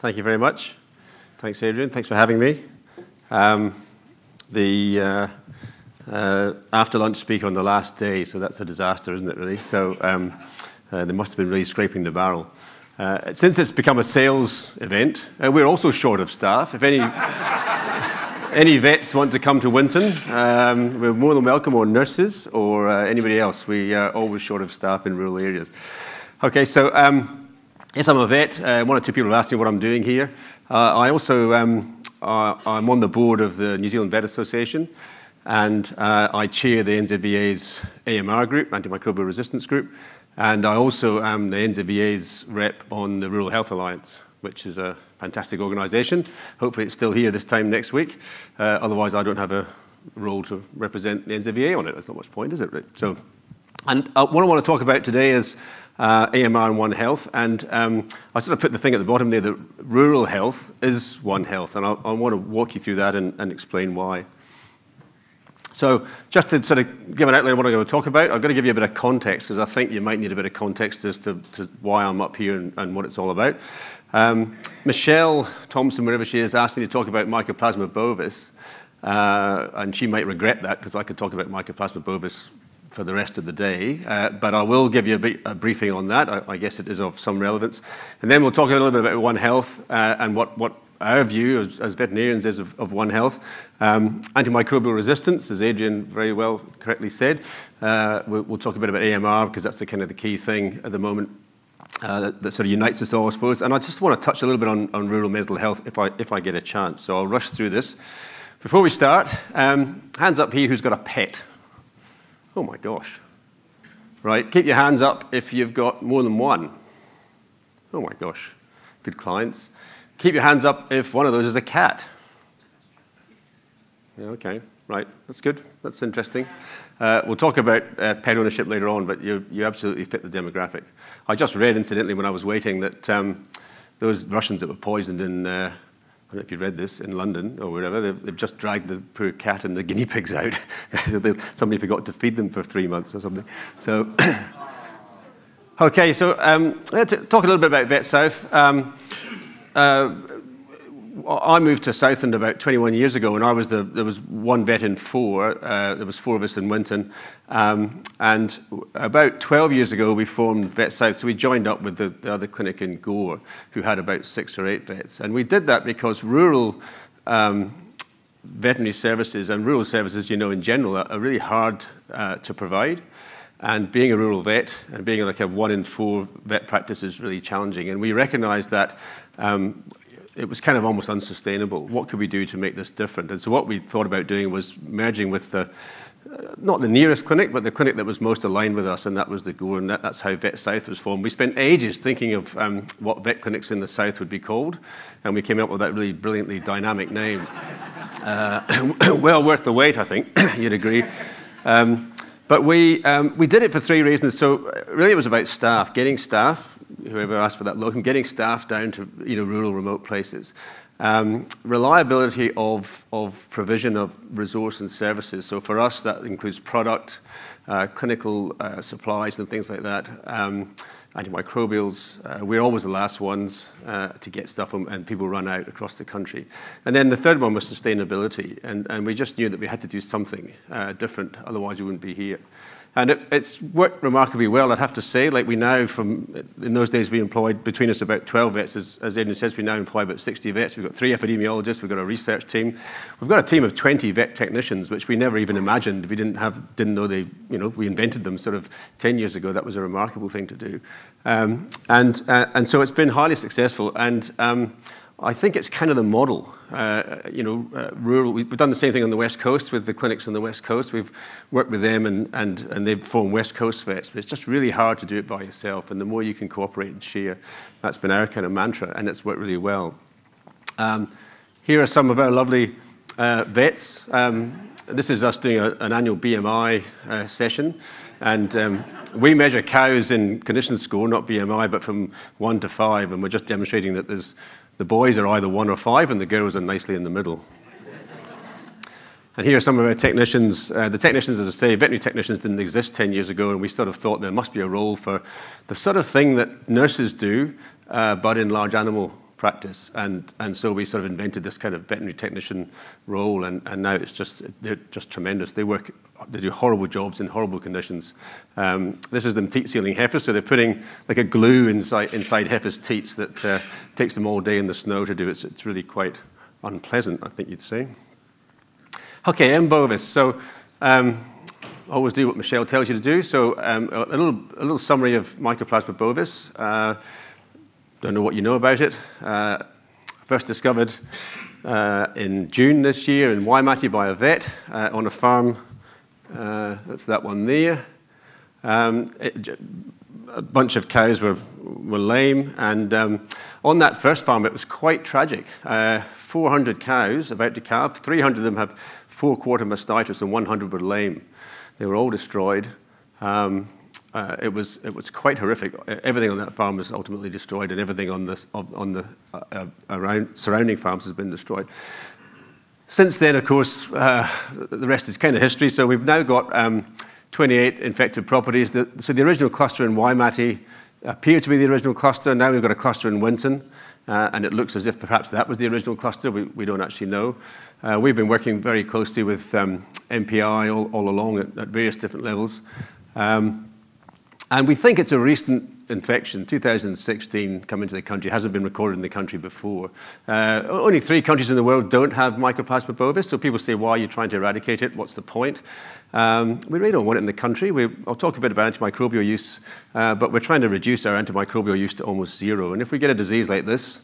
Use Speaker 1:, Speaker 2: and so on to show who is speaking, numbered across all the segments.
Speaker 1: Thank you very much. Thanks, Adrian. Thanks for having me. The after lunch speaker on the last day, so that's a disaster, isn't it, really? So they must have been really scraping the barrel. Since it's become a sales event, we're also short of staff. If any vets want to come to Winton, we're more than welcome, or nurses, or anybody else. We are always short of staff in rural areas. Okay, so yes, I'm a vet. One or two people have asked me what I'm doing here. I also, I'm on the board of the New Zealand Vet Association, and I chair the NZVA's AMR group, Antimicrobial Resistance Group, and I also am the NZVA's rep on the Rural Health Alliance, which is a fantastic organisation. Hopefully it's still here this time next week. Otherwise, I don't have a role to represent the NZVA on it. There's not much point, is it? So, and what I want to talk about today is AMR and One Health, and I sort of put the thing at the bottom there that rural health is One Health, and I want to walk you through that and explain why. So just to sort of give an outline of what I'm going to talk about, I'm going to give you a bit of context, because I think you might need a bit of context as to why I'm up here and what it's all about. Michelle Thompson, wherever she is, asked me to talk about Mycoplasma bovis, and she might regret that, because I could talk about Mycoplasma bovis for the rest of the day, but I will give you a briefing on that. I guess it is of some relevance. And then we'll talk a little bit about One Health and what our view as veterinarians is of One Health. Antimicrobial resistance, as Adrian very well correctly said. We'll talk a bit about AMR, because that's the kind of the key thing at the moment that sort of unites us all, I suppose. And I just want to touch a little bit on rural mental health if I get a chance. So I'll rush through this. Before we start, hands up here who's got a pet. Oh my gosh. Right, keep your hands up if you've got more than one. Oh my gosh, good clients. Keep your hands up if one of those is a cat. Yeah, okay, right, that's good, that's interesting. We'll talk about pet ownership later on, but you absolutely fit the demographic. I just read, incidentally, when I was waiting, that those Russians that were poisoned in, I don't know if you read this, in London or wherever, they've just dragged the poor cat and the guinea pigs out. Somebody forgot to feed them for 3 months or something. So, okay, so let's talk a little bit about Vet South. I moved to Southend about 21 years ago, and there was one vet in four. There was 4 of us in Winton. And about 12 years ago, we formed Vet South. So we joined up with the other clinic in Gore, who had about 6 or 8 vets. And we did that because rural veterinary services and rural services, you know, in general, are really hard to provide. And being a rural vet and being like a 1 in 4 vet practice is really challenging. And we recognized that it was kind of almost unsustainable. What could we do to make this different? And so what we thought about doing was merging with not the nearest clinic, but the clinic that was most aligned with us, and that was the Gore, and that's how Vet South was formed. We spent ages thinking of what vet clinics in the south would be called, and we came up with that really brilliantly dynamic name. Well worth the wait, I think, you'd agree. But we did it for 3 reasons. So really it was about staff, getting staff, whoever asked for that locum, getting staff down to rural, remote places. Reliability of provision of resource and services. So for us, that includes product, clinical supplies and things like that, antimicrobials. We're always the last ones to get stuff, and people run out across the country. And then the third one was sustainability, and we just knew that we had to do something different, otherwise we wouldn't be here. And it's worked remarkably well, I'd have to say. Like we now, in those days, we employed between us about 12 vets. As Adrian says, we now employ about 60 vets. We've got 3 epidemiologists. We've got a research team. We've got a team of 20 vet technicians, which we never even imagined. We didn't know we invented them sort of 10 years ago. That was a remarkable thing to do. And so it's been highly successful. And I think it's kind of the model. Rural. We've done the same thing on the West Coast with the clinics on the West Coast. We've worked with them, and they've formed West Coast vets. But it's just really hard to do it by yourself. And the more you can cooperate and share, that's been our kind of mantra, and it's worked really well. Here are some of our lovely vets. This is us doing an annual BMI session. And we measure cows in condition score, not BMI, but from 1 to 5. And we're just demonstrating that the boys are either 1 or 5, and the girls are nicely in the middle. And here are some of our technicians. The technicians, as I say, veterinary technicians didn't exist 10 years ago, and we sort of thought there must be a role for the sort of thing that nurses do, but in large animal practice. And so we sort of invented this kind of veterinary technician role, and now they're just tremendous. They do horrible jobs in horrible conditions. This is them teat sealing heifers, so they're putting like a glue inside heifers' teats that takes them all day in the snow to do it. So it's really quite unpleasant, I think you'd say. Okay, M. bovis. So always do what Michelle tells you to do. So a little summary of Mycoplasma bovis. Don't know what you know about it. First discovered in June this year in Waimate by a vet on a farm. That's that one there. A bunch of cows were lame, and on that first farm it was quite tragic. 400 cows about to calve, 300 of them have 4-quarter mastitis and 100 were lame. They were all destroyed. It was quite horrific. Everything on that farm was ultimately destroyed, and everything on the surrounding farms has been destroyed. Since then, of course, the rest is kind of history. So we've now got 28 infected properties. So the original cluster in Waimate appeared to be the original cluster. Now we've got a cluster in Winton, and it looks as if perhaps that was the original cluster. We don't actually know. We've been working very closely with MPI all along at various different levels. And we think it's a recent infection, 2016, come into the country, hasn't been recorded in the country before. Only 3 countries in the world don't have Mycoplasma bovis, so people say, why are you trying to eradicate it? What's the point? We really don't want it in the country. I'll talk a bit about antimicrobial use, but we're trying to reduce our antimicrobial use to almost 0. And if we get a disease like this,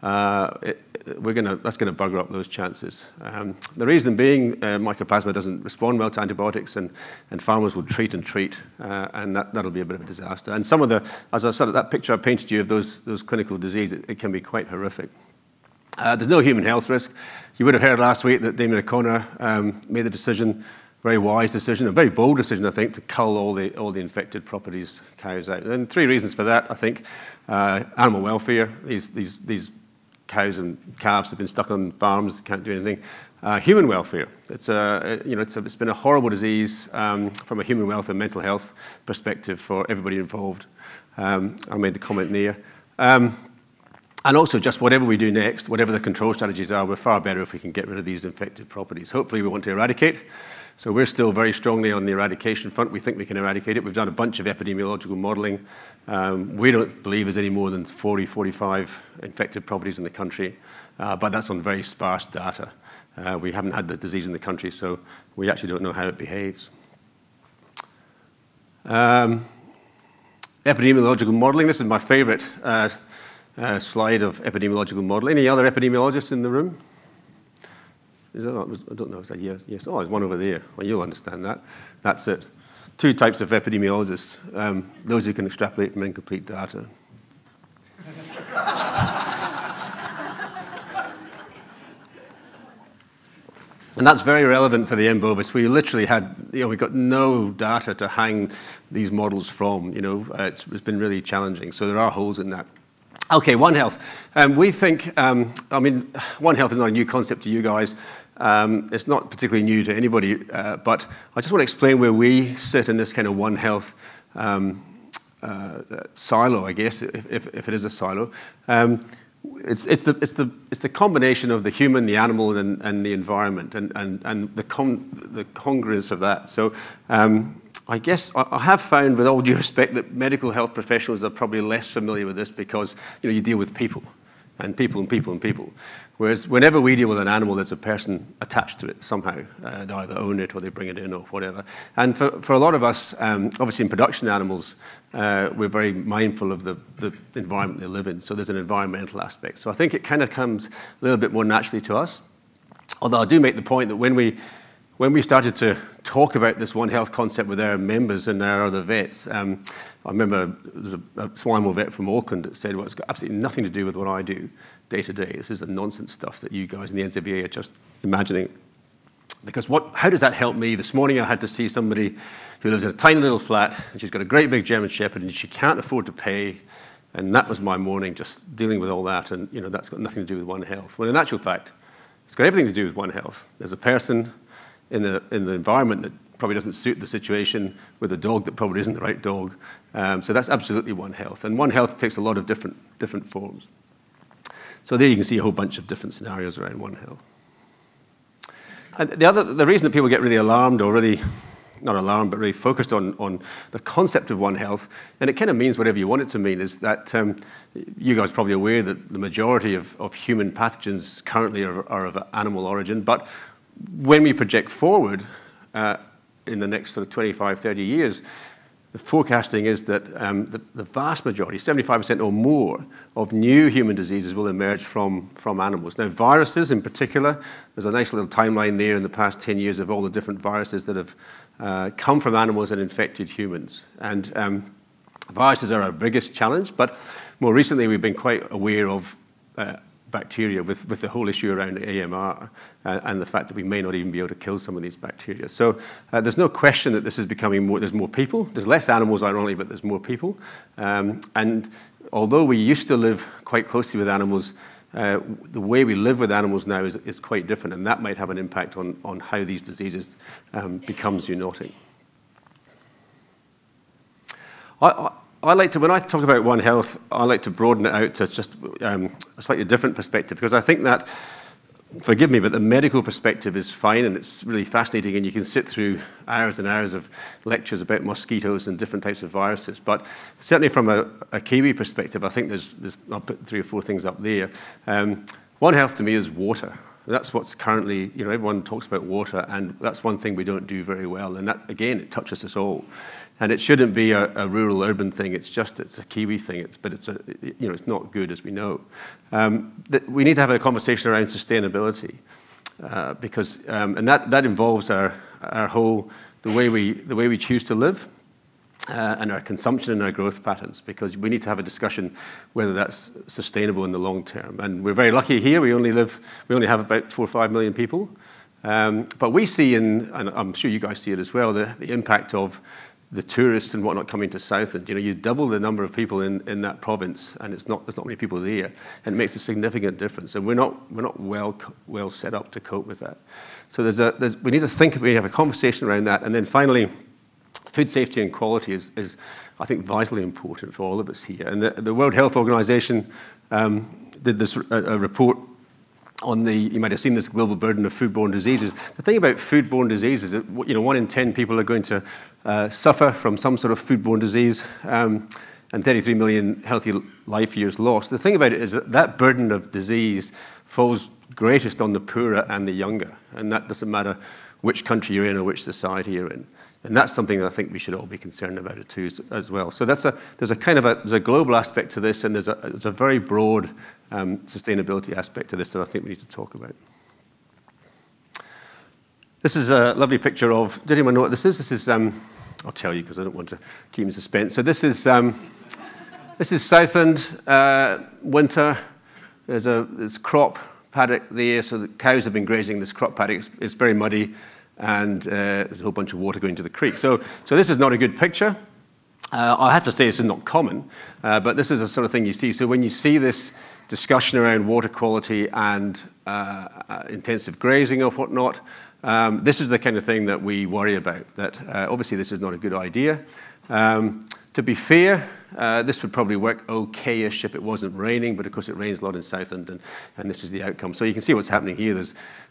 Speaker 1: that's going to bugger up those chances. The reason being, Mycoplasma doesn't respond well to antibiotics, and farmers will treat, and that'll be a bit of a disaster. And some of as I said, that picture I painted you of those clinical diseases, it can be quite horrific. There's no human health risk. You would have heard last week that Damien O'Connor made the decision, very wise decision, a very bold decision, I think, to cull all the infected properties cows out. And 3 reasons for that, I think. Animal welfare. These cows and calves have been stuck on farms, can't do anything. Human welfare. It's been a horrible disease from a human welfare and mental health perspective for everybody involved. I made the comment there. And also, just whatever we do next, whatever the control strategies are, we're far better if we can get rid of these infected properties. Hopefully, we want to eradicate. So we're still very strongly on the eradication front. We think we can eradicate it. We've done a bunch of epidemiological modeling. We don't believe there's any more than 40, 45 infected properties in the country, but that's on very sparse data. We haven't had the disease in the country, so we actually don't know how it behaves. Epidemiological modeling. This is my favorite slide of epidemiological modeling. Any other epidemiologists in the room? I don't know. Is that yes? Yes. Oh, there's one over there. Well, you'll understand that. That's it. 2 types of epidemiologists. Those who can extrapolate from incomplete data. And that's very relevant for the M. bovis. We literally had, we got no data to hang these models from. It's been really challenging. So there are holes in that. Okay, One Health. We think, One Health is not a new concept to you guys. It's not particularly new to anybody, but I just want to explain where we sit in this kind of One Health silo, I guess, if it is a silo. It's the combination of the human, the animal, and the environment, and the congruence of that. So I guess I have found, with all due respect, that medical health professionals are probably less familiar with this because you deal with people. And people and people and people. Whereas whenever we deal with an animal, there's a person attached to it somehow. They either own it or they bring it in or whatever. And for a lot of us, obviously in production animals, we're very mindful of the environment they live in. So there's an environmental aspect. So I think it kind of comes a little bit more naturally to us. Although I do make the point that when we started to talk about this One Health concept with our members and our other vets, I remember there's a swine wool vet from Auckland that said, well, it's got absolutely nothing to do with what I do day to day. This is the nonsense stuff that you guys in the NCBA are just imagining. Because how does that help me? This morning I had to see somebody who lives in a tiny little flat, and she's got a great big German Shepherd, and she can't afford to pay. And that was my morning, just dealing with all that. And that's got nothing to do with One Health. When in actual fact, it's got everything to do with One Health. There's a person in the environment that probably doesn't suit the situation, with a dog that probably isn't the right dog. So that's absolutely One Health. And One Health takes a lot of different forms. So there you can see a whole bunch of different scenarios around One Health. And the reason that people get really alarmed, or really, not alarmed, but really focused on the concept of One Health, and it kind of means whatever you want it to mean, is that you guys are probably aware that the majority of human pathogens currently are of animal origin, but when we project forward in the next sort of 25, 30 years, the forecasting is that the vast majority, 75% or more, of new human diseases will emerge from animals. Now, viruses in particular, there's a nice little timeline there in the past 10 years of all the different viruses that have come from animals and infected humans. And viruses are our biggest challenge, but more recently we've been quite aware of bacteria with the whole issue around AMR and the fact that we may not even be able to kill some of these bacteria. So there's no question that this is becoming more, there's more people. There's less animals, ironically, but there's more people. And although we used to live quite closely with animals, the way we live with animals now is quite different, and that might have an impact on how these diseases become zoonotic. I like to, when I talk about One Health, I like to broaden it out to just a slightly different perspective, because I think that, forgive me, but the medical perspective is fine and it's really fascinating, and you can sit through hours and hours of lectures about mosquitoes and different types of viruses. But certainly from a Kiwi perspective, I think I'll put 3 or 4 things up there. One Health to me is water. That's what's currently, everyone talks about water, and that's one thing we don't do very well. And that, again, it touches us all. And it shouldn't be a rural-urban thing. It's a Kiwi thing. But it's not good, as we know. We need to have a conversation around sustainability, because and that involves the way we choose to live, and our consumption and our growth patterns, because we need to have a discussion whether that's sustainable in the long term. And we're very lucky here. We only have about 4 or 5 million people, but we see, and I'm sure you guys see it as well, the impact of the tourists and whatnot coming to Southend. You double the number of people in that province, and there's not many people there, and it makes a significant difference. And we're not well set up to cope with that. So we need to have a conversation around that. And then finally, food safety and quality is I think, vitally important for all of us here. And the World Health Organization did this a report on you might have seen this global burden of foodborne diseases. The thing about foodborne diseases is that 1 in 10 people are going to suffer from some sort of foodborne disease, and 33 million healthy life years lost. The thing about it is that burden of disease falls greatest on the poorer and the younger, and that doesn't matter which country you're in or which society you're in. And that's something that I think we should all be concerned about it too, as well. So there's a global aspect to this, and there's a very broad sustainability aspect to this that I think we need to talk about. This is a lovely picture of, did anyone know what this is? This is, I'll tell you because I don't want to keep in suspense. So this is Southend, winter. There's crop paddock there, so the cows have been grazing this crop paddock. It's very muddy, and there's a whole bunch of water going to the creek. So this is not a good picture. I have to say this is not common, but this is the sort of thing you see. So when you see this discussion around water quality and intensive grazing or whatnot, this is the kind of thing that we worry about, that obviously this is not a good idea. To be fair, this would probably work okay-ish if it wasn't raining, but of course it rains a lot in Southend, and this is the outcome. So you can see what's happening here.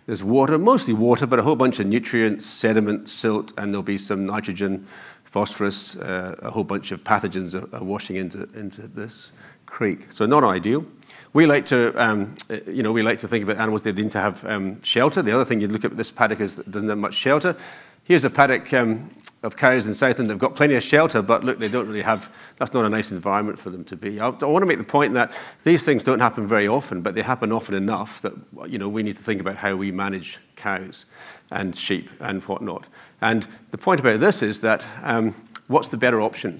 Speaker 1: There's water, mostly water, but a whole bunch of nutrients, sediment, silt, and there'll be some nitrogen, phosphorus, a whole bunch of pathogens are washing into this creek. So not ideal. We like to, think about animals. They need to have shelter. The other thing you'd look at this paddock is that it doesn't have much shelter. Here's a paddock of cows in Southend. They've got plenty of shelter, but look, they don't really have. That's not a nice environment for them to be. I want to make the point that these things don't happen very often, but they happen often enough that we need to think about how we manage cows and sheep and whatnot. And the point about this is that what's the better option?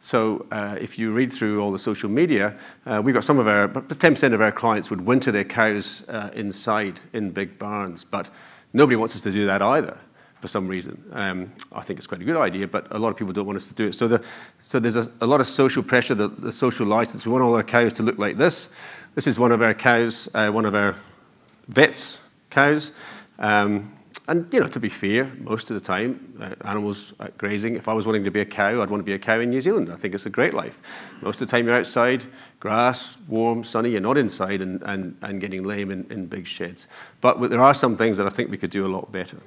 Speaker 1: So if you read through all the social media, we've got 10% of our clients would winter their cows inside in big barns, but nobody wants us to do that either for some reason. I think it's quite a good idea, but a lot of people don't want us to do it. So there's a lot of social pressure, the social license. We want all our cows to look like this. This is one of our cows, one of our vets' cows. And, you know, to be fair, most of the time, animals grazing, if I was wanting to be a cow, I'd want to be a cow in New Zealand. I think it's a great life. Most of the time you're outside, grass, warm, sunny, you're not inside and getting lame in big sheds. But there are some things that I think we could do a lot better.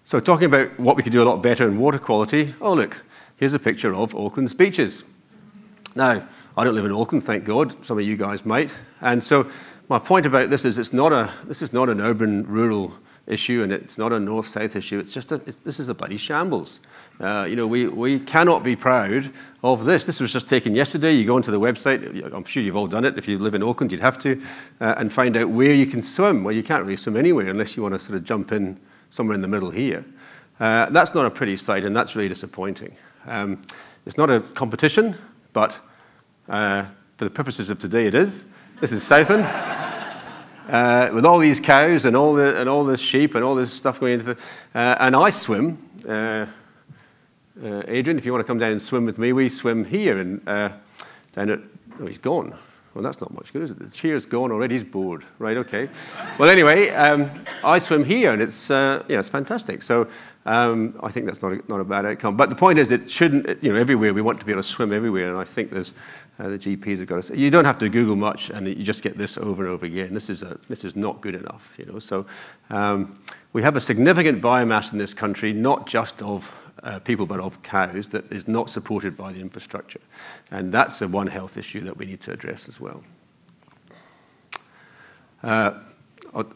Speaker 1: So talking about what we could do a lot better in water quality, oh look, here's a picture of Auckland's beaches. Now, I don't live in Auckland, thank God. Some of you guys might. And so my point about this is this is not an urban-rural issue, and it's not a north-south issue. It's just this is a bloody shambles. You know, we cannot be proud of this. This was just taken yesterday. You go onto the website. I'm sure you've all done it. If you live in Auckland, you'd have to, and find out where you can swim. Well, you can't really swim anywhere unless you want to sort of jump in somewhere in the middle here. That's not a pretty sight, and that's really disappointing. It's not a competition, but for the purposes of today, it is. This is Southend, with all these cows and all the sheep and all this stuff going into the... and I swim. Adrian, if you want to come down and swim with me, we swim here and down at... Oh, he's gone. Well, that's not much good, is it? The chair's gone already. He's bored. Right, okay. Well, anyway, I swim here, and it's it's fantastic. So I think that's not a bad outcome. But the point is, it shouldn't. You know, everywhere we want to be able to swim everywhere, and I think there's the GPs have got to say you don't have to Google much, and you just get this over and over again. This is not good enough. You know, so we have a significant biomass in this country, not just of people, but of cows, that is not supported by the infrastructure. And that's the one health issue that we need to address as well.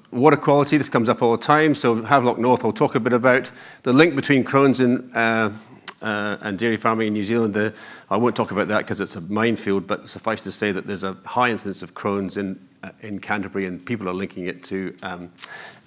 Speaker 1: Water quality, this comes up all the time. So Havelock North, I'll talk a bit about the link between Crohn's and dairy farming in New Zealand. I won't talk about that because it's a minefield, but suffice to say that there's a high incidence of Crohn's in Canterbury, and people are linking it to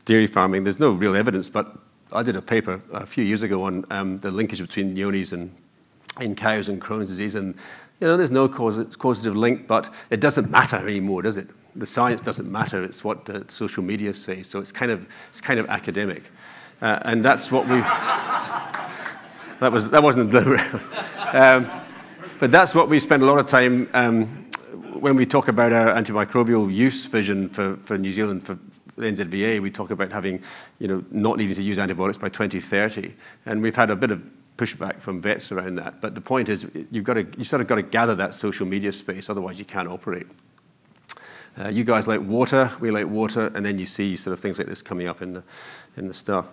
Speaker 1: dairy farming. There's no real evidence, but I did a paper a few years ago on the linkage between Johne's in cows and Crohn's disease, and you know, there's no causative link, but it doesn't matter anymore, does it? The science doesn't matter. It's what social media say. So it's kind of academic, and that's what we. that wasn't deliberate, but that's what we spend a lot of time when we talk about our antimicrobial use vision for New Zealand for the NZBA. We talk about having, you know, not needing to use antibiotics by 2030, and we've had a bit of pushback from vets around that. But the point is, you sort of got to gather that social media space, otherwise you can't operate. You guys like water, we like water, and then you see sort of things like this coming up in the stuff.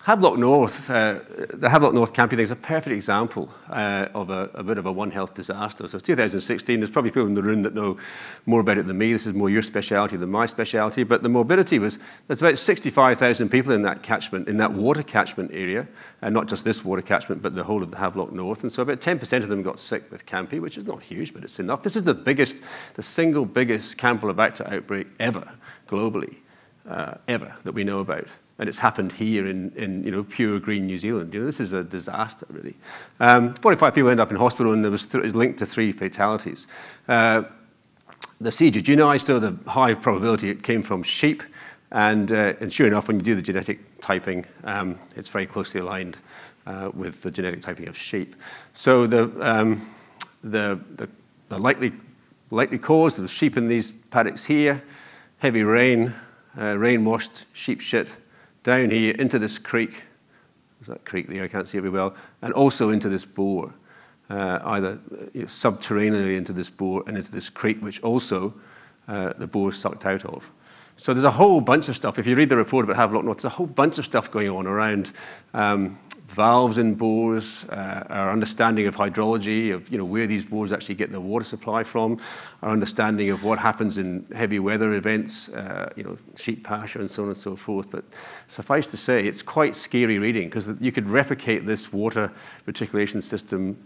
Speaker 1: Havelock North, the Havelock North camping thing is a perfect example of a bit of a One Health disaster. So it's 2016, there's probably people in the room that know more about it than me. This is more your speciality than my speciality, but the morbidity was, there's about 65,000 people in that catchment, in that water catchment area, and not just this water catchment, but the whole of the Havelock North. And so about 10% of them got sick with Campy, which is not huge, but it's enough. This is the single biggest Campylobacter outbreak ever, globally, ever, that we know about. And it's happened here in you know, pure green New Zealand. You know, this is a disaster, really. 45 people end up in hospital, and it's linked to 3 fatalities. The C. jejuni, so the high probability it came from sheep, and sure enough, when you do the genetic typing, it's very closely aligned with the genetic typing of sheep. So the likely cause of sheep in these paddocks here, heavy rain, rain-washed sheep shit, down here into this creek. There's that creek there, I can't see it very well, and also into this bore, either subterraneously into this bore and into this creek, which also the bore sucked out of. So there's a whole bunch of stuff. If you read the report about Havelock North, there's a whole bunch of stuff going on around valves in bores, our understanding of hydrology, of where these bores actually get their water supply from, our understanding of what happens in heavy weather events, sheep pasture and so on and so forth. But suffice to say, it's quite scary reading, because you could replicate this water reticulation system,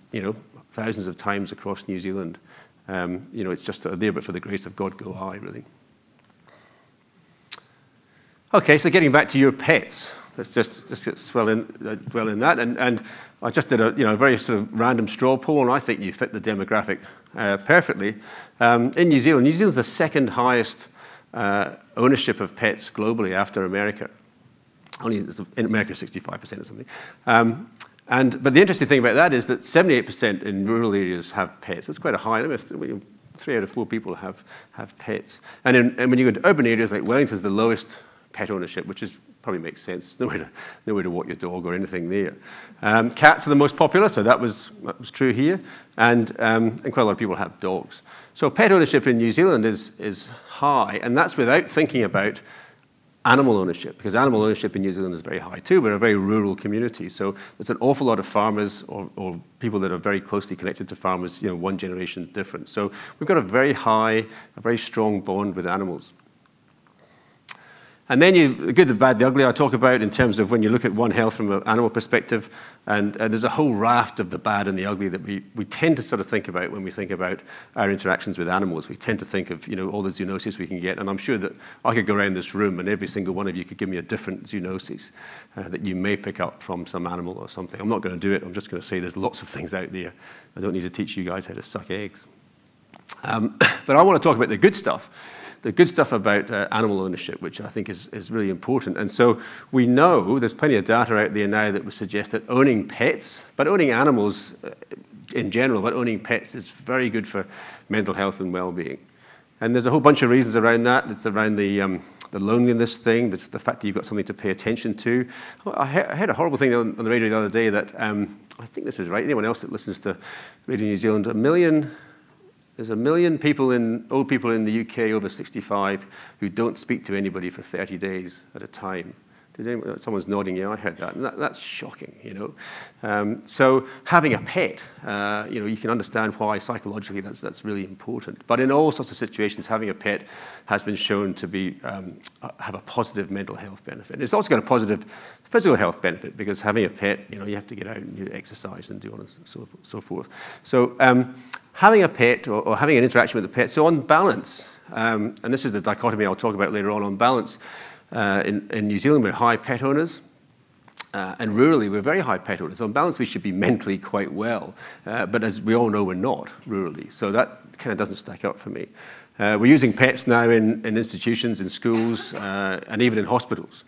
Speaker 1: thousands of times across New Zealand. It's just there, but for the grace of God go I, really. Okay, so getting back to your pets. Let's just dwell in that. And I just did a very sort of random straw poll, and I think you fit the demographic perfectly. In New Zealand, New Zealand's the second highest ownership of pets globally after America. Only in America, 65% or something. But the interesting thing about that is that 78% in rural areas have pets. That's quite a high number. 3 out of 4 people have pets. And when you go to urban areas like Wellington's the lowest pet ownership, which probably makes sense. There's nowhere to walk your dog or anything there. Cats are the most popular, so that was true here. And quite a lot of people have dogs. So pet ownership in New Zealand is high, and that's without thinking about animal ownership, because animal ownership in New Zealand is very high too. We're a very rural community, so there's an awful lot of farmers or people that are very closely connected to farmers, one generation difference. So we've got a very strong bond with animals. And then the good, the bad, the ugly I talk about in terms of when you look at One Health from an animal perspective, and there's a whole raft of the bad and the ugly that we tend to sort of think about when we think about our interactions with animals. We tend to think of all the zoonoses we can get, and I'm sure that I could go around this room and every single one of you could give me a different zoonosis that you may pick up from some animal or something. I'm not going to do it. I'm just going to say there's lots of things out there. I don't need to teach you guys how to suck eggs. But I want to talk about the good stuff. The good stuff about animal ownership, which I think is really important. And so we know there's plenty of data out there now that would suggest that owning pets, but owning animals in general, but owning pets is very good for mental health and well-being. And there's a whole bunch of reasons around that. It's around the loneliness thing, the fact that you've got something to pay attention to. I heard a horrible thing on the radio the other day that, I think this is right, anyone else that listens to Radio New Zealand, there's 1 million old people in the UK over 65 who don't speak to anybody for 30 days at a time. Someone's nodding, yeah, I heard that. And that's shocking, So having a pet, you can understand why psychologically that's really important. But in all sorts of situations, having a pet has been shown to have a positive mental health benefit. It's also got a positive physical health benefit because having a pet, you have to get out and you exercise and do on and so forth. So having a pet or having an interaction with a pet, so on balance, and this is the dichotomy I'll talk about later on balance, in New Zealand we're high pet owners, and rurally we're very high pet owners. On balance we should be mentally quite well, but as we all know we're not rurally, so that kind of doesn't stack up for me. We're using pets now in institutions, in schools, and even in hospitals.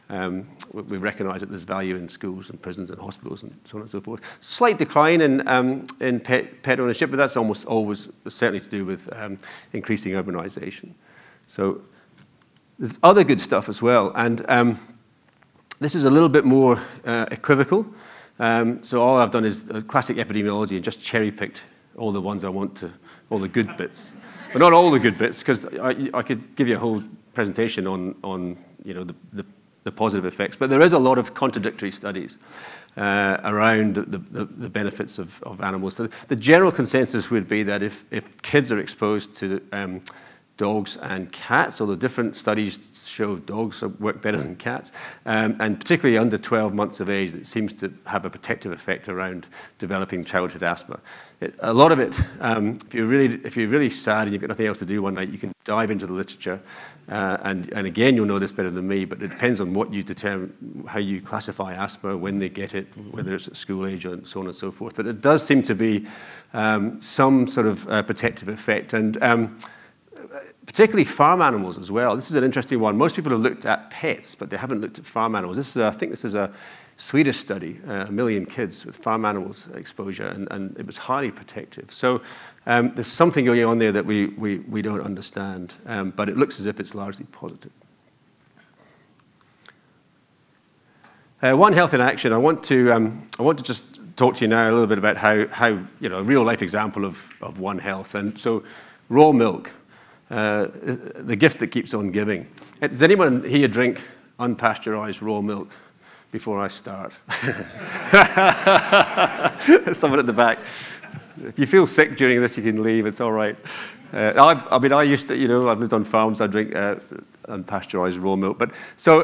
Speaker 1: We recognise that there's value in schools and prisons and hospitals and so on and so forth. Slight decline in pet ownership, but that's almost always certainly to do with increasing urbanisation. So there's other good stuff as well, and this is a little bit more equivocal. So all I've done is classic epidemiology and just cherry-picked all the ones I want to, all the good bits. But not all the good bits, because I could give you a whole presentation on the positive effects. But there is a lot of contradictory studies around the benefits of animals. The general consensus would be that if kids are exposed to dogs and cats, although different studies show dogs work better than cats, and particularly under 12 months of age, it seems to have a protective effect around developing childhood asthma. A lot of it, if you're really sad and you've got nothing else to do one night, you can dive into the literature, and again, you'll know this better than me, but it depends on what you determine, how you classify asthma, when they get it, whether it's at school age and so on and so forth. But it does seem to be some sort of protective effect, and particularly farm animals as well. This is an interesting one. Most people have looked at pets, but they haven't looked at farm animals. I think this is a Swedish study, 1 million kids with farm animals exposure, and it was highly protective. So there's something going on there that we don't understand, but it looks as if it's largely positive. One Health in action. I want to just talk to you now a little bit about how a real life example of One Health. And so raw milk. The gift that keeps on giving. Does anyone here drink unpasteurized raw milk before I start? Someone at the back. If you feel sick during this, you can leave. It's all right. I used to, I've lived on farms. I drink unpasteurized raw milk. But so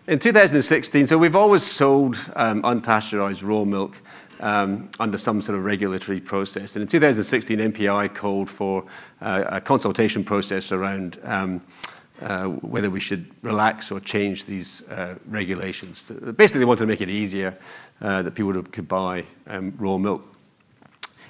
Speaker 1: in 2016, so we've always sold unpasteurized raw milk under some sort of regulatory process. And in 2016, MPI called for a consultation process around whether we should relax or change these regulations. Basically, they wanted to make it easier that people could buy raw milk.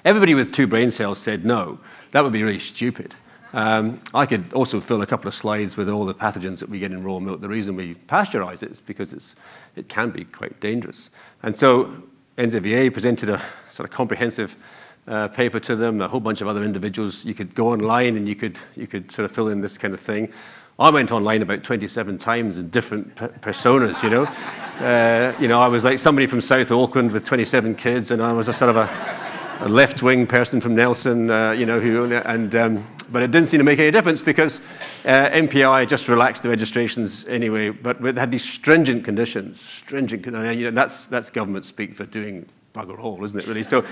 Speaker 1: Everybody with 2 brain cells said no. That would be really stupid. I could also fill a couple of slides with all the pathogens that we get in raw milk. The reason we pasteurize it is because it can be quite dangerous. And so NZVA presented a sort of comprehensive paper to them, a whole bunch of other individuals. You could go online and you could sort of fill in this kind of thing. I went online about 27 times in different personas, you know. I was like somebody from South Auckland with 27 kids, and I was a sort of a left-wing person from Nelson, you know, but it didn't seem to make any difference because MPI just relaxed the registrations anyway, but it had these stringent conditions, you know, that's government speak for doing bugger all, isn't it, really? So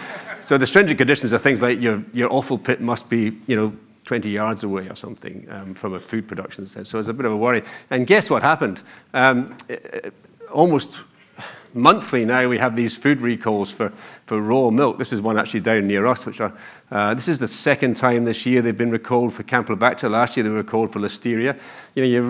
Speaker 1: the stringent conditions are things like your offal pit must be, you know, 20 yards away or something from a food production sense. So it's a bit of a worry. And guess what happened? Almost monthly now we have these food recalls for raw milk. This is one actually down near us, which are, this is the second time this year they've been recalled for Campylobacter. Last year they were recalled for Listeria. You know, you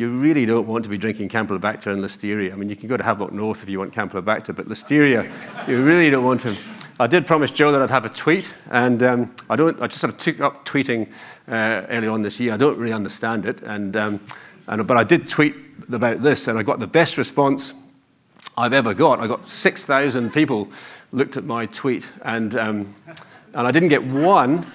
Speaker 1: really don't want to be drinking Campylobacter and Listeria. I mean, you can go to Havelock North if you want Campylobacter, but Listeria, you really don't want to. I did promise Joe that I'd have a tweet, and I just sort of took up tweeting earlier on this year. I don't really understand it, but I did tweet about this, and I got the best response I've ever got. I got 6,000 people looked at my tweet, and I didn't get one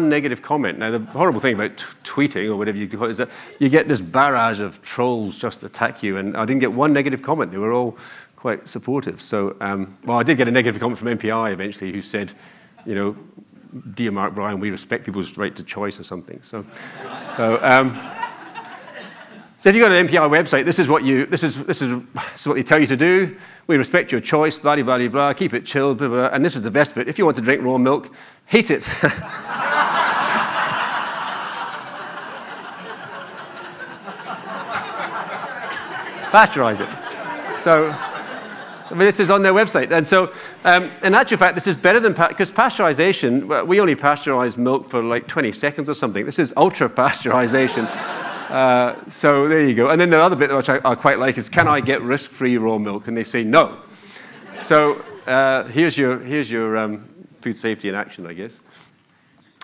Speaker 1: negative comment. Now, the horrible thing about tweeting, or whatever you call it, is that you get this barrage of trolls just attack you, and I didn't get one negative comment. They were all quite supportive. So, well, I did get a negative comment from MPI eventually, who said, you know, dear Mark Bryan, we respect people's right to choice or something. So if you go to the MPI website, this is what they tell you to do. We respect your choice, blah, blah, blah, blah, keep it chilled, blah, blah, and this is the best bit. If you want to drink raw milk, heat it. Pasteurize it. So, I mean, this is on their website. And so, in actual fact, this is better than, because pasteurization, we only pasteurize milk for like 20 seconds or something. This is ultra pasteurization. So there you go. And then the other bit which I quite like is, can I get risk-free raw milk? And they say no. So here's your food safety in action, I guess.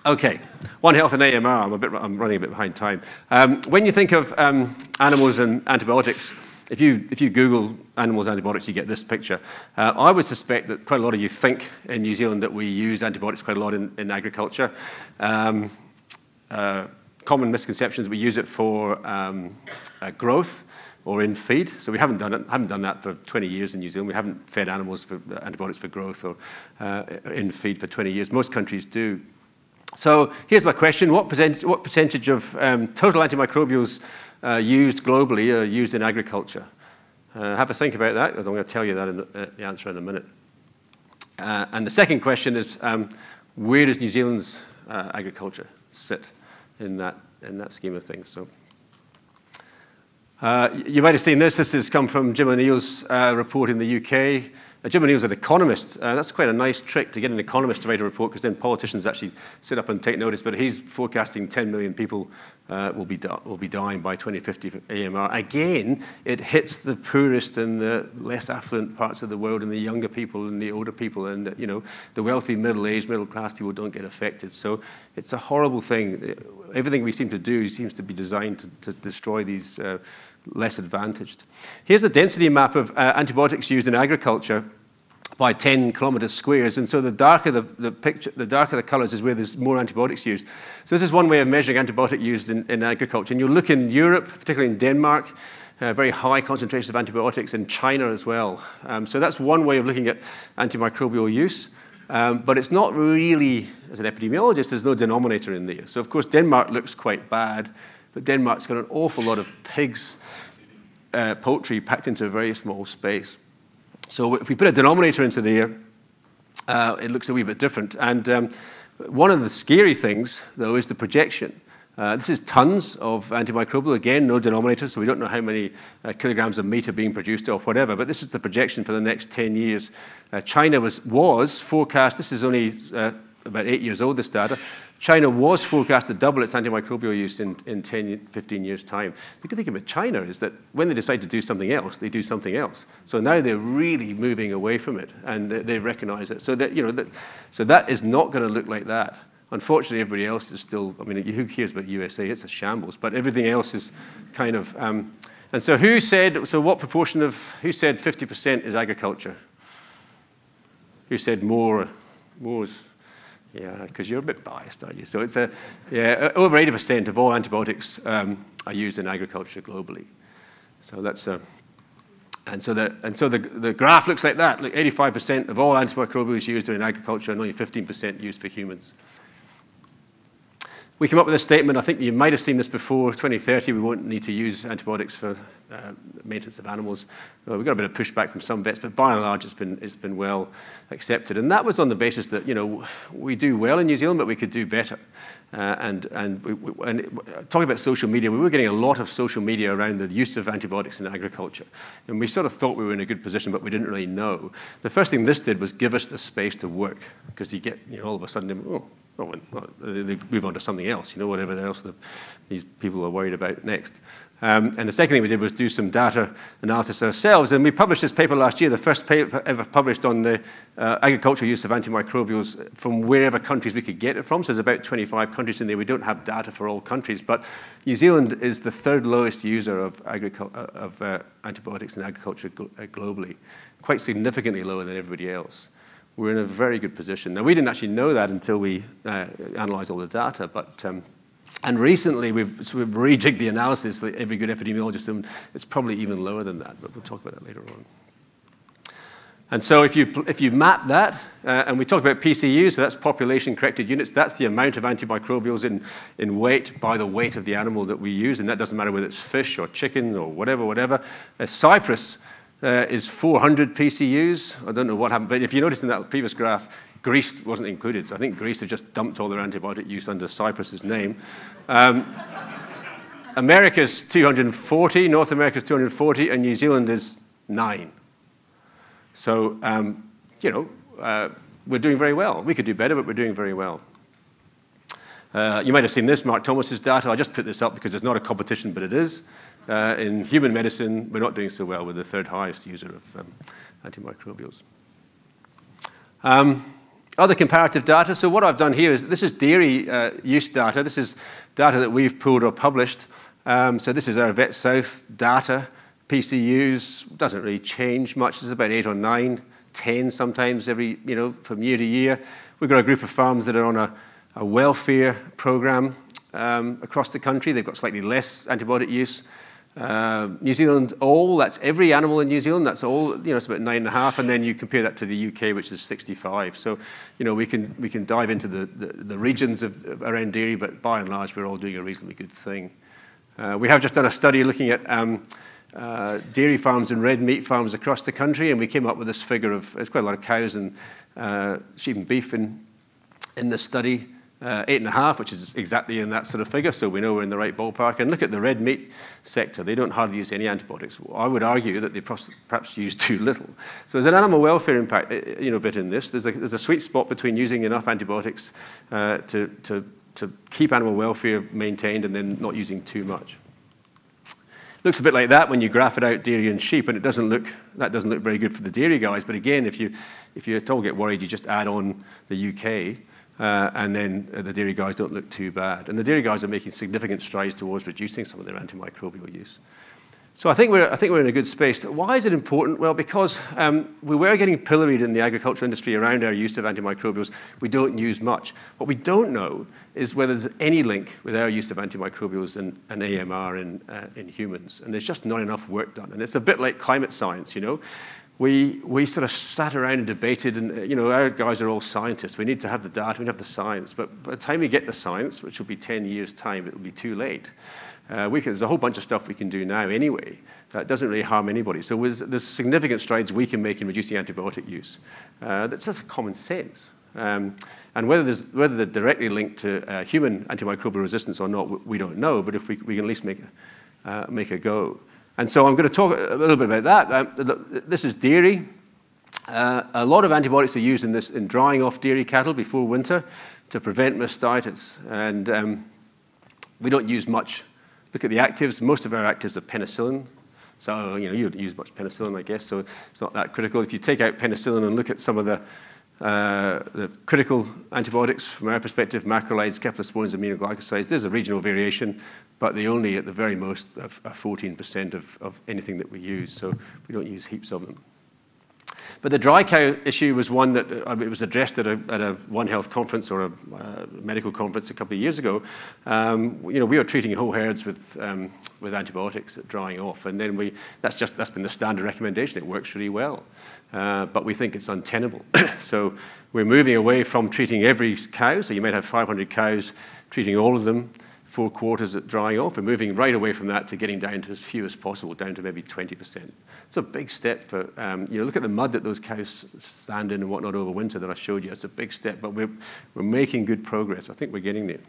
Speaker 1: Okay, One Health and AMR. I'm running a bit behind time. When you think of animals and antibiotics, if you Google animals antibiotics, you get this picture. I would suspect that quite a lot of you think in New Zealand that we use antibiotics quite a lot in agriculture. Common misconceptions, we use it for growth or in feed. So we haven't done that for 20 years in New Zealand. We haven't fed animals for antibiotics for growth or in feed for 20 years. Most countries do. So here's my question. What percentage of total antimicrobials used globally are used in agriculture? Have a think about that, because I'm going to tell you that in the answer in a minute. And the second question is, where does New Zealand's agriculture sit in that scheme of things? So you might have seen this. This has come from Jim O'Neill's report in the UK. Jim O'Neill's an economist. That's quite a nice trick to get an economist to write a report, because then politicians actually sit up and take notice. But he's forecasting 10 million people will be dying by 2050 for AMR. Again, it hits the poorest and the less affluent parts of the world, and the younger people and the older people, and you know, the wealthy, middle-aged, middle-class people don't get affected. So it's a horrible thing. Everything we seem to do seems to be designed to destroy these less advantaged. Here's the density map of antibiotics used in agriculture by 10 kilometers squares, and so the darker the picture, the darker the colors is where there's more antibiotics used. So this is one way of measuring antibiotic use in agriculture. And you'll look in Europe, particularly in Denmark, very high concentrations of antibiotics, in China as well. So that's one way of looking at antimicrobial use. But it's not really, as an epidemiologist, there's no denominator in there. So of course Denmark looks quite bad, but Denmark's got an awful lot of pigs, poultry packed into a very small space. So if we put a denominator into there, it looks a wee bit different. And one of the scary things, though, is the projection. This is tons of antimicrobial. Again, no denominator, so we don't know how many kilograms of meat are being produced or whatever, but this is the projection for the next 10 years. China was forecast, this is only about 8 years old, this data. China was forecast to double its antimicrobial use in 10, 15 years' time. The good thing about China is that when they decide to do something else, they do something else. So now they're really moving away from it, and they recognize it. So that, you know, so that is not going to look like that. Unfortunately, everybody else is still, I mean, who cares about USA? It's a shambles, but everything else is kind of, and so who said, so what proportion of, who said 50% is agriculture? Who said more Wars. Yeah, because you're a bit biased, aren't you? So it's over 80% of all antibiotics are used in agriculture globally. So that's and so the graph looks like that. Like 85% of all antimicrobials used are in agriculture, and only 15% used for humans. We came up with a statement, I think you might have seen this before, 2030, we won't need to use antibiotics for maintenance of animals. Well, we got a bit of pushback from some vets, but by and large it's been well accepted. And that was on the basis that, we do well in New Zealand, but we could do better. And talking about social media, we were getting a lot of social media around the use of antibiotics in agriculture. And we sort of thought we were in a good position, but we didn't really know. The first thing this did was give us the space to work, because you get, all of a sudden, they move on to something else, whatever else these people are worried about next. And the second thing we did was do some data analysis ourselves. And we published this paper last year, the first paper ever published on the agricultural use of antimicrobials from wherever countries we could get it from. So there's about 25 countries in there. We don't have data for all countries. But New Zealand is the third lowest user of antibiotics in agriculture globally, quite significantly lower than everybody else. We're in a very good position. Now, we didn't actually know that until we analyzed all the data, but and recently we've rejigged the analysis, like every good epidemiologist, and it's probably even lower than that, but we'll talk about that later on. And so if you map that, and we talk about PCU, so that's population-corrected units, that's the amount of antimicrobials in weight by the weight of the animal that we use, and that doesn't matter whether it's fish or chicken or whatever. Cyprus is 400 PCUs. I don't know what happened, but if you noticed in that previous graph, Greece wasn't included. So I think Greece have just dumped all their antibiotic use under Cyprus's name. America's 240, North America's 240, and New Zealand is 9. So, we're doing very well. We could do better, but we're doing very well. You might have seen this, Mark Thomas's data. I just put this up because it's not a competition, but it is. In human medicine, we're not doing so well. We're the third highest user of antimicrobials. Other comparative data. So what I've done here is, this is dairy use data. This is data that we've pulled or published. So this is our Vet South data. PCUs doesn't really change much. There's about 8 or 9, 10 sometimes every, from year to year. We've got a group of farms that are on a welfare program across the country. They've got slightly less antibiotic use. New Zealand, that's every animal in New Zealand, that's all, it's about 9.5, and then you compare that to the UK, which is 65. So, we can dive into the regions around dairy, but by and large, we're all doing a reasonably good thing. We have just done a study looking at dairy farms and red meat farms across the country, and we came up with this figure of, there's quite a lot of cows and sheep and beef in this study. 8.5, which is exactly in that sort of figure, so we know we're in the right ballpark. And look at the red meat sector. They don't hardly use any antibiotics. I would argue that they perhaps use too little. So there's an animal welfare impact, bit in this. There's a sweet spot between using enough antibiotics to keep animal welfare maintained and then not using too much. Looks a bit like that when you graph it out, dairy and sheep, and that doesn't look very good for the dairy guys. But again, if you at all get worried, you just add on the UK. And then the dairy guys don't look too bad. And the dairy guys are making significant strides towards reducing some of their antimicrobial use. So I think we're in a good space. Why is it important? Well, because we were getting pilloried in the agricultural industry around our use of antimicrobials. We don't use much. What we don't know is whether there's any link with our use of antimicrobials and AMR in humans. And there's just not enough work done. And it's a bit like climate science, We sort of sat around and debated, and our guys are all scientists. We need to have the data, we have the science. But by the time we get the science, which will be 10 years' time, it will be too late. There's a whole bunch of stuff we can do now anyway that doesn't really harm anybody. So there's significant strides we can make in reducing antibiotic use. That's just common sense. And whether they're directly linked to human antimicrobial resistance or not, we don't know. But if we can at least make a go. And so I'm going to talk a little bit about that. This is dairy. A lot of antibiotics are used in drying off dairy cattle before winter to prevent mastitis. And we don't use much. Look at the actives. Most of our actives are penicillin. So, you don't use much penicillin, I guess, so it's not that critical. If you take out penicillin and look at some of the critical antibiotics from our perspective, macrolides, cephalosporins, aminoglycosides, there's a regional variation, but they only, at the very most, are 14% of anything that we use, so we don't use heaps of them. But the dry cow issue was one that it was addressed at a One Health conference or a medical conference a couple of years ago. We were treating whole herds with antibiotics at drying off, and then that's been the standard recommendation. It works really well, but we think it's untenable. So we're moving away from treating every cow. So you might have 500 cows, treating all of them 4 quarters at drying off. We're moving right away from that to getting down to as few as possible, down to maybe 20%. It's a big step for, look at the mud that those cows stand in and whatnot over winter that I showed you. It's a big step, but we're making good progress. I think we're getting there.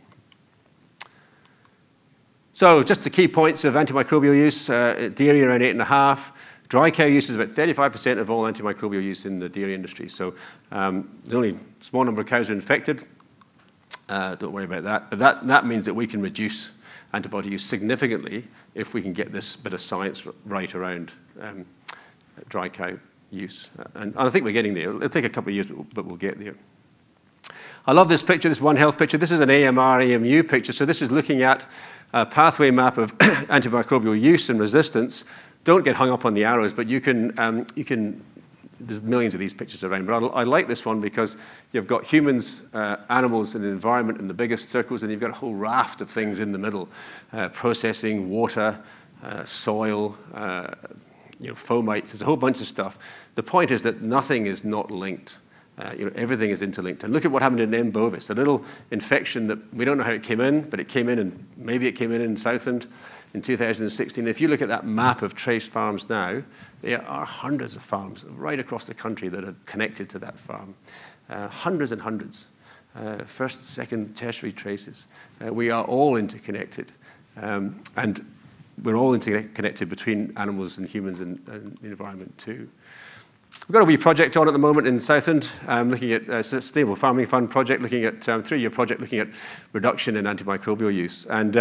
Speaker 1: So just the key points of antimicrobial use, dairy around 8.5. Dry cow use is about 35% of all antimicrobial use in the dairy industry. So there's only a small number of cows are infected. Don't worry about that. But that means that we can reduce antibiotic use significantly if we can get this bit of science right around dry cow use. And I think we're getting there. It'll take a couple of years, but we'll get there. I love this picture, this One Health picture. This is an AMR-AMU picture. So this is looking at a pathway map of antimicrobial use and resistance. Don't get hung up on the arrows, but you can there's millions of these pictures around, but I like this one because you've got humans, animals, and the environment in the biggest circles, and you've got a whole raft of things in the middle, processing, water, soil, fomites. There's a whole bunch of stuff. The point is that nothing is not linked. Everything is interlinked. And look at what happened in M. bovis, a little infection that we don't know how it came in, but it came in, and maybe it came in Southend in 2016. If you look at that map of trace farms now, there are hundreds of farms right across the country that are connected to that farm. Hundreds and hundreds. First, second, tertiary traces. We are all interconnected. And we're all interconnected between animals and humans and the environment too. We've got a wee project on at the moment in Southend, looking at a Sustainable Farming Fund project, looking at 3-year project looking at reduction in antimicrobial use. And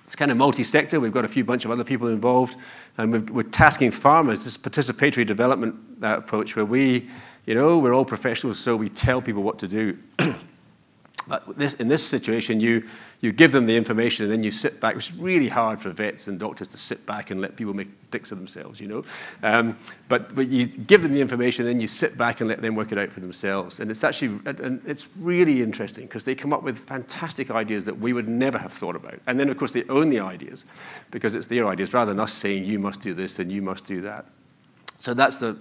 Speaker 1: it's kind of multi-sector. We've got a bunch of other people involved, and we're tasking farmers this participatory development approach where we're all professionals, so we tell people what to do. But in this situation, you give them the information and then you sit back. It's really hard for vets and doctors to sit back and let people make dicks of themselves, But you give them the information and then you sit back and let them work it out for themselves. And it's really interesting because they come up with fantastic ideas that we would never have thought about. And then, of course, they own the ideas because it's their ideas rather than us saying, you must do this and you must do that. So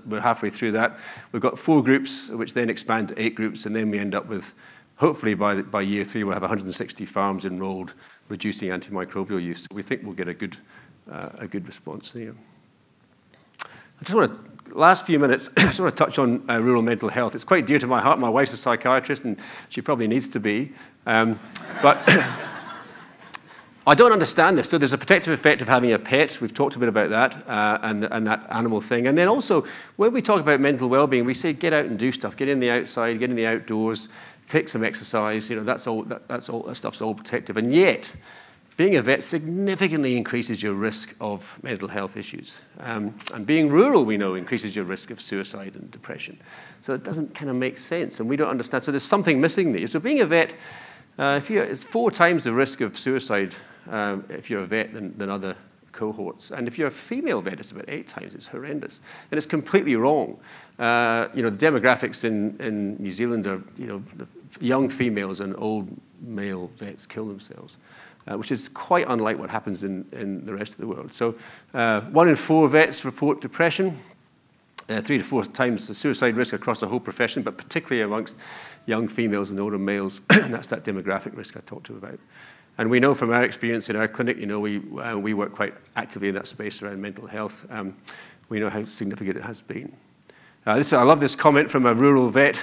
Speaker 1: we're halfway through that. We've got 4 groups, which then expand to 8 groups, and then we end up with, hopefully by year 3, we'll have 160 farms enrolled, reducing antimicrobial use. We think we'll get a good response there. Last few minutes, I just want to touch on rural mental health. It's quite dear to my heart. My wife's a psychiatrist, and she probably needs to be. But I don't understand this. So there's a protective effect of having a pet. We've talked a bit about that, and that animal thing. And then also, when we talk about mental well-being, we say get out and do stuff. Get in the outside, get in the outdoors, take some exercise. That stuff's all protective. And yet, being a vet significantly increases your risk of mental health issues. And being rural, we know, increases your risk of suicide and depression. So it doesn't kind of make sense, and we don't understand. So there's something missing there. So being a vet, it's 4 times the risk of suicide if you're a vet than other cohorts. And if you're a female vet, it's about 8 times. It's horrendous. And it's completely wrong. The demographics in New Zealand are, the young females and old male vets kill themselves, which is quite unlike what happens in the rest of the world. So 1 in 4 vets report depression, 3 to 4 times the suicide risk across the whole profession, but particularly amongst young females and older males. And that's that demographic risk I talked to you about. And we know from our experience in our clinic, we work quite actively in that space around mental health. We know how significant it has been. I love this comment from a rural vet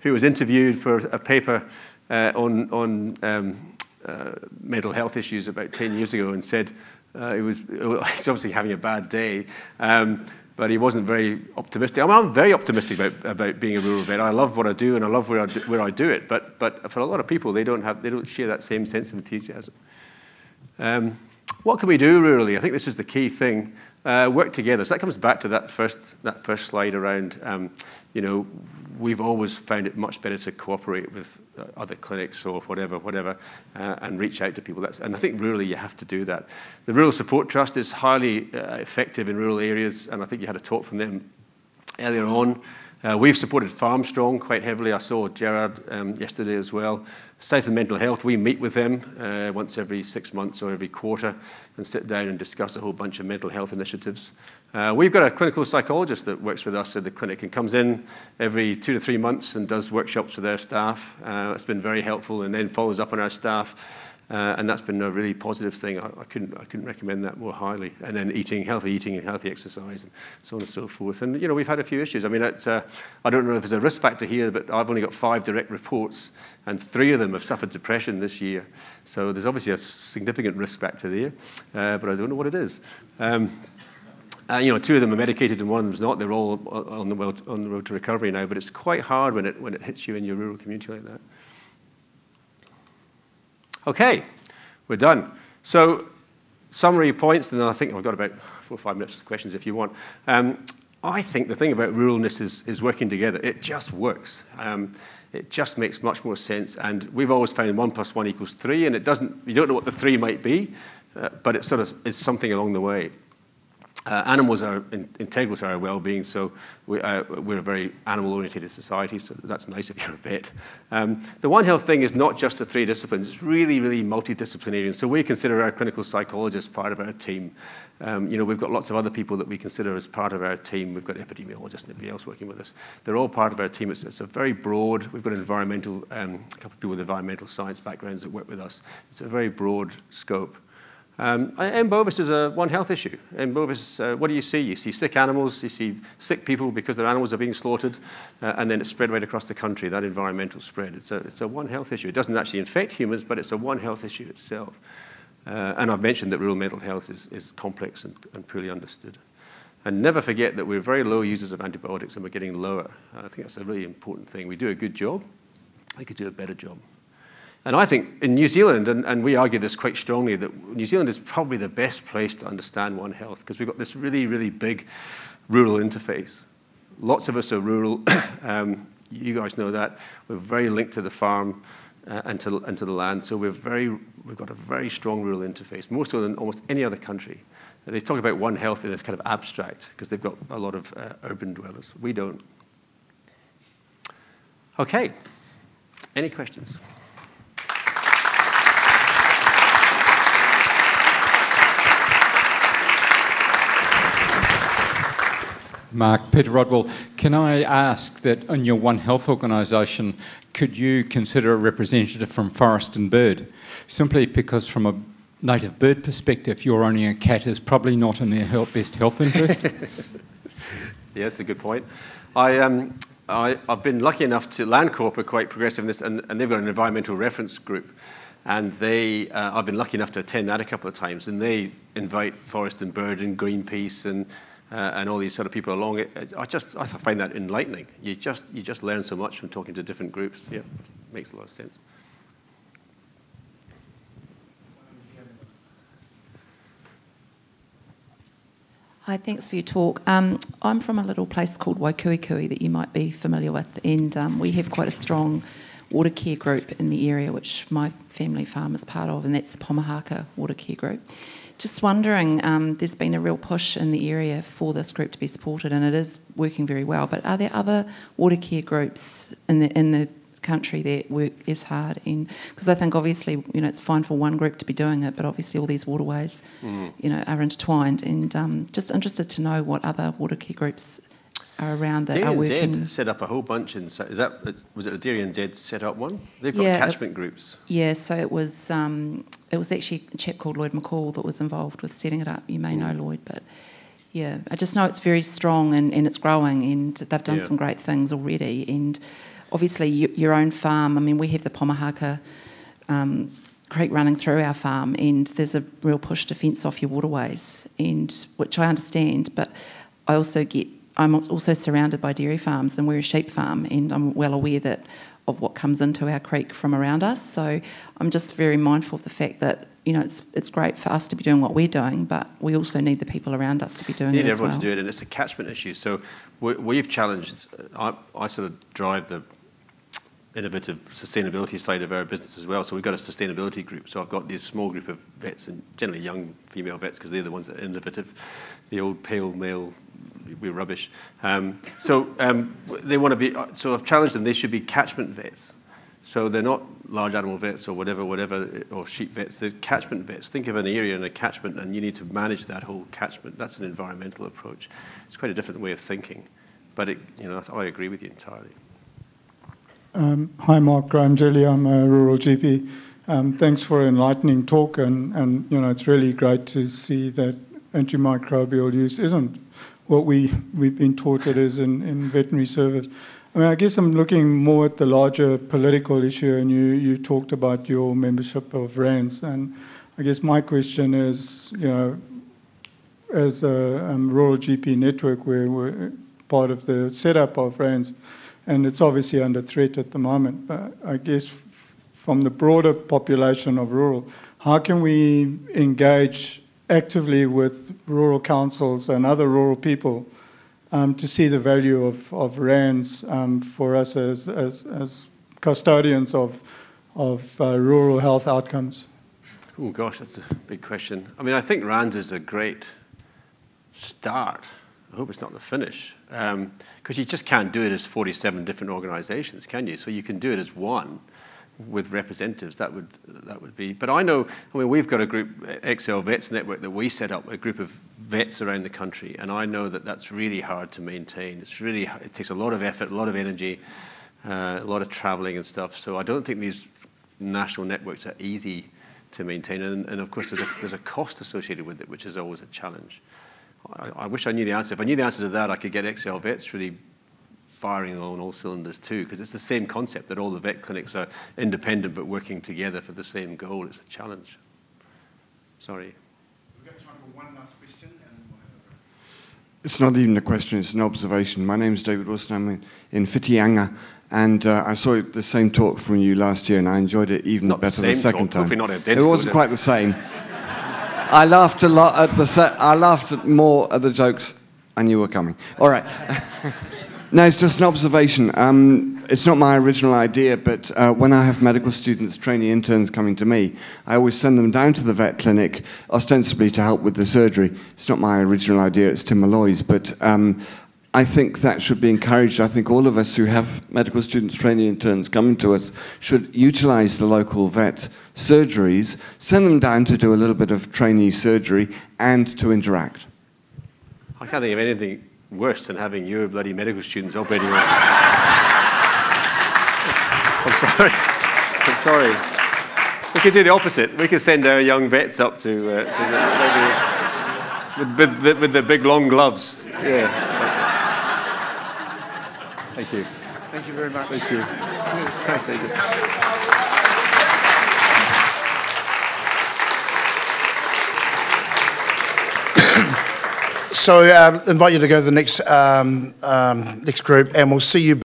Speaker 1: who was interviewed for a paper on mental health issues about 10 years ago and said he's obviously having a bad day, but he wasn't very optimistic. I'm very optimistic about being a rural vet. I love what I do and I love where I do it, but for a lot of people, they don't share that same sense of enthusiasm. What can we do rurally? I think this is the key thing. Work together. So that comes back to that first slide around, we've always found it much better to cooperate with other clinics or whatever, and reach out to people. And I think rurally you have to do that. The Rural Support Trust is highly effective in rural areas, and I think you had a talk from them earlier on. We've supported Farm Strong quite heavily. I saw Gerard yesterday as well. South and Mental Health, we meet with them once every 6 months or every quarter and sit down and discuss a whole bunch of mental health initiatives. We've got a clinical psychologist that works with us at the clinic and comes in every 2 to 3 months and does workshops with our staff. It's been very helpful, and then follows up on our staff. And that's been a really positive thing. I couldn't recommend that more highly. And then healthy eating and healthy exercise and so on and so forth. And, you know, we've had a few issues. I mean, I don't know if there's a risk factor here, but I've only got 5 direct reports, and 3 of them have suffered depression this year. So there's obviously a significant risk factor there, but I don't know what it is. You know, 2 of them are medicated and 1 of them's not. They're all on the road to recovery now, but it's quite hard when it hits you in your rural community like that. Okay, we're done. So, summary points, and then I think I've got about 4 or 5 minutes for questions if you want. I think the thing about ruralness is working together. It just works. It just makes much more sense, and we've always found 1 + 1 = 3, and you don't know what the 3 might be, but it sort of is something along the way. Animals are integral to our well-being, so we're a very animal-oriented society, so that's nice if you're a vet. The One Health thing is not just the 3 disciplines, it's really, really multidisciplinary, and so we consider our clinical psychologists part of our team. You know, we've got lots of other people that we consider as part of our team. We've got epidemiologists and everybody else working with us. They're all part of our team. It's a very broad, we've got a couple of people with environmental science backgrounds that work with us. It's a very broad scope. In Bovis is a One Health issue. In Bovis, what do you see? You see sick animals, you see sick people because their animals are being slaughtered, and then it's spread right across the country, that environmental spread. It's a One Health issue. It doesn't actually infect humans, but it's a One Health issue itself. And I've mentioned that rural mental health is complex and poorly understood. And never forget that we're very low users of antibiotics, and we're getting lower. I think that's a really important thing. We do a good job. I could do a better job. And I think in New Zealand, and we argue this quite strongly, that New Zealand is probably the best place to understand One Health, because we've got this really, really big rural interface. Lots of us are rural. You guys know that. We're very linked to the farm and to the land, so we've got a very strong rural interface, more so than almost any other country. They talk about One Health in a kind of abstract, because they've got a lot of urban dwellers. We don't. Okay. Any questions?
Speaker 2: Mark, Peter Rodwell, can I ask that in your One Health organisation, could you consider a representative from Forest and Bird? Simply because from a native bird perspective, your owning a cat is probably not in their best health interest.
Speaker 1: Yeah, that's a good point. I've been lucky enough to, Landcorp are quite progressive in this, and they've got an environmental reference group. And I've been lucky enough to attend that a couple of times, and they invite Forest and Bird and Greenpeace and all these sort of people along. I find that enlightening. You just learn so much from talking to different groups. Yeah, makes a lot of sense.
Speaker 3: Hi, thanks for your talk. I'm from a little place called Waikuikui that you might be familiar with, and we have quite a strong water care group in the area, which my family farm is part of, and that's the Pomahaka Water Care Group. Just wondering, there's been a real push in the area for this group to be supported, and it is working very well, but are there other water care groups in the country that work as hard? And because I think obviously, you know, it's fine for one group to be doing it, but obviously all these waterways, you know, are intertwined, and just interested to know what other water care groups are around that are working.
Speaker 1: Dairy NZ set up a whole bunch was it a Dairy NZ set up one? They've got catchment groups.
Speaker 3: Yeah, so it was actually a chap called Lloyd McCall that was involved with setting it up. You may know Lloyd, but yeah, I just know it's very strong and it's growing, and they've done some great things already. And obviously your own farm, I mean, we have the Pomahaka creek running through our farm, and there's a real push to fence off your waterways, and which I understand, but I'm also surrounded by dairy farms, and we're a sheep farm, and I'm well aware of what comes into our creek from around us. So I'm just very mindful of the fact that, you know, it's great for us to be doing what we're doing, but we also need the people around us to be doing it as well.
Speaker 1: You need everyone to do it, and it's a catchment issue. So we've challenged, I sort of drive the innovative sustainability side of our business as well. So we've got a sustainability group. So I've got this small group of vets, and generally young female vets, because they're the ones that are innovative, the old pale male we're rubbish. They want to be, so I've challenged them, they should be catchment vets. So they're not large animal vets or whatever, or sheep vets, they're catchment vets. Think of an area and a catchment, and you need to manage that whole catchment. That's an environmental approach. It's quite a different way of thinking, but I agree with you entirely.
Speaker 4: Hi, Mark. Graham Jelly. I'm a rural GP. Thanks for an enlightening talk, and it's really great to see that antimicrobial use isn't what we've been taught it is in veterinary service. I mean, I guess I'm looking more at the larger political issue, and you talked about your membership of RANS, and I guess my question is, as a rural GP network, we're part of the setup of RANS, and it's obviously under threat at the moment, but I guess from the broader population of rural, how can we engage actively with rural councils and other rural people to see the value of RANS for us as custodians of rural health outcomes?
Speaker 1: Oh gosh, that's a big question. I mean, I think RANS is a great start. I hope it's not the finish, because you just can't do it as 47 different organisations, can you? So you can do it as one with representatives. That would be. But I know. I mean, we've got a group, XL Vets Network, that we set up, a group of vets around the country, and I know that that's really hard to maintain. It takes a lot of effort, a lot of energy, a lot of travelling and stuff. So I don't think these national networks are easy to maintain, and of course there's a cost associated with it, which is always a challenge. I wish I knew the answer. If I knew the answer to that, I could get XL Vets really firing on all cylinders too, because it's the same concept that all the vet clinics are independent but working together for the same goal. It's a challenge. Sorry.
Speaker 5: We've got time for one last question. It's not even a question, it's an observation. My name is David Wilson. I'm in Whitianga, and I saw the same talk from you last year, and I enjoyed it even better the second time.
Speaker 1: Hopefully not identical.
Speaker 5: It wasn't quite the same. I laughed a lot at I laughed more at the jokes. I knew were coming. All right. No, it's just an observation. It's not my original idea, but when I have medical students, trainee interns coming to me, I always send them down to the vet clinic, ostensibly to help with the surgery. It's not my original idea, it's Tim Malloy's, but I think that should be encouraged. I think all of us who have medical students, trainee interns coming to us should utilise the local vet surgeries, send them down to do a little bit of trainee surgery and to interact.
Speaker 1: I can't think of anything worse than having your bloody medical students operating on. I'm sorry. We could do the opposite. We could send our young vets up to with the big long gloves. Yeah. Thank you.
Speaker 5: Thank you very much.
Speaker 1: Thank you. Thank you.
Speaker 6: So invite you to go to the next group, and we'll see you back.